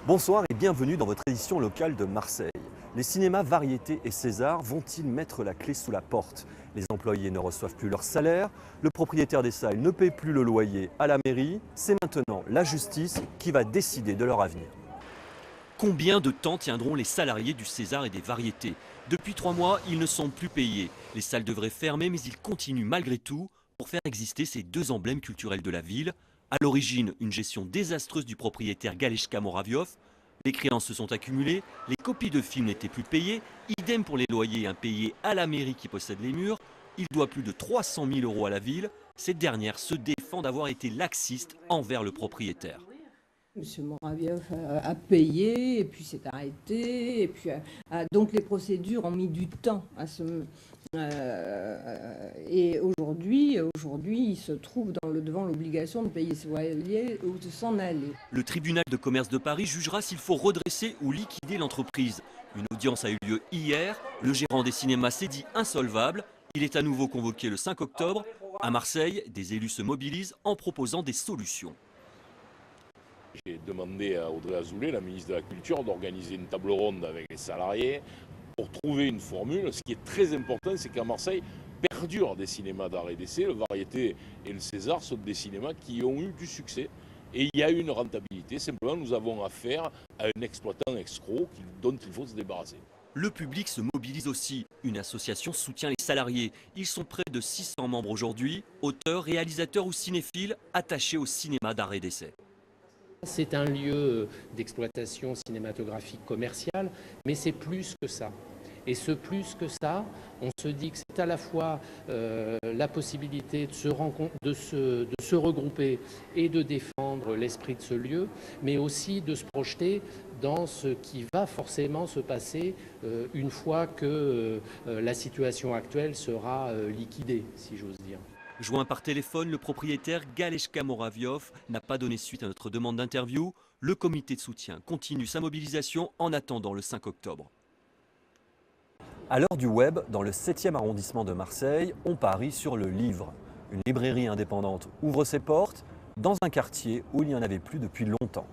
Bonsoir et bienvenue dans votre édition locale de Marseille. Les cinémas Variété et César vont-ils mettre la clé sous la porte? Les employés ne reçoivent plus leur salaire, le propriétaire des salles ne paie plus le loyer à la mairie. C'est maintenant la justice qui va décider de leur avenir. Combien de temps tiendront les salariés du César et des Variétés? Depuis 3 mois, ils ne sont plus payés. Les salles devraient fermer, mais ils continuent malgré tout pour faire exister ces deux emblèmes culturels de la ville. À l'origine, une gestion désastreuse du propriétaire Galeshka Moraviov. Les créances se sont accumulées, les copies de films n'étaient plus payées, idem pour les loyers impayés à la mairie qui possède les murs. Il doit plus de 300 000 € à la ville. Cette dernière se défend d'avoir été laxiste envers le propriétaire. Monsieur Moraviov a payé et puis s'est arrêté et puis donc les procédures ont mis du temps à et aujourd'hui il se trouve devant l'obligation de payer ses loyers ou de s'en aller. Le tribunal de commerce de Paris jugera s'il faut redresser ou liquider l'entreprise. Une audience a eu lieu hier. Le gérant des cinémas s'est dit insolvable. Il est à nouveau convoqué le 5 octobre. À Marseille, des élus se mobilisent en proposant des solutions. J'ai demandé à Audrey Azoulay, la ministre de la Culture, d'organiser une table ronde avec les salariés pour trouver une formule. Ce qui est très important, c'est qu'à Marseille, perdurent des cinémas d'art et d'essai. Le Variété et le César sont des cinémas qui ont eu du succès. Et il y a eu une rentabilité. Simplement, nous avons affaire à un exploitant escroc dont il faut se débarrasser. Le public se mobilise aussi. Une association soutient les salariés. Ils sont près de 600 membres aujourd'hui, auteurs, réalisateurs ou cinéphiles attachés au cinéma d'art et d'essai. C'est un lieu d'exploitation cinématographique commerciale, mais c'est plus que ça. Et ce plus que ça, on se dit que c'est à la fois la possibilité de se regrouper et de défendre l'esprit de ce lieu, mais aussi de se projeter dans ce qui va forcément se passer une fois que la situation actuelle sera liquidée, si j'ose dire. Joint par téléphone, le propriétaire Galeshka Moraviov n'a pas donné suite à notre demande d'interview. Le comité de soutien continue sa mobilisation en attendant le 5 octobre. À l'heure du web, dans le 7e arrondissement de Marseille, on parie sur le livre. Une librairie indépendante ouvre ses portes dans un quartier où il n'y en avait plus depuis longtemps.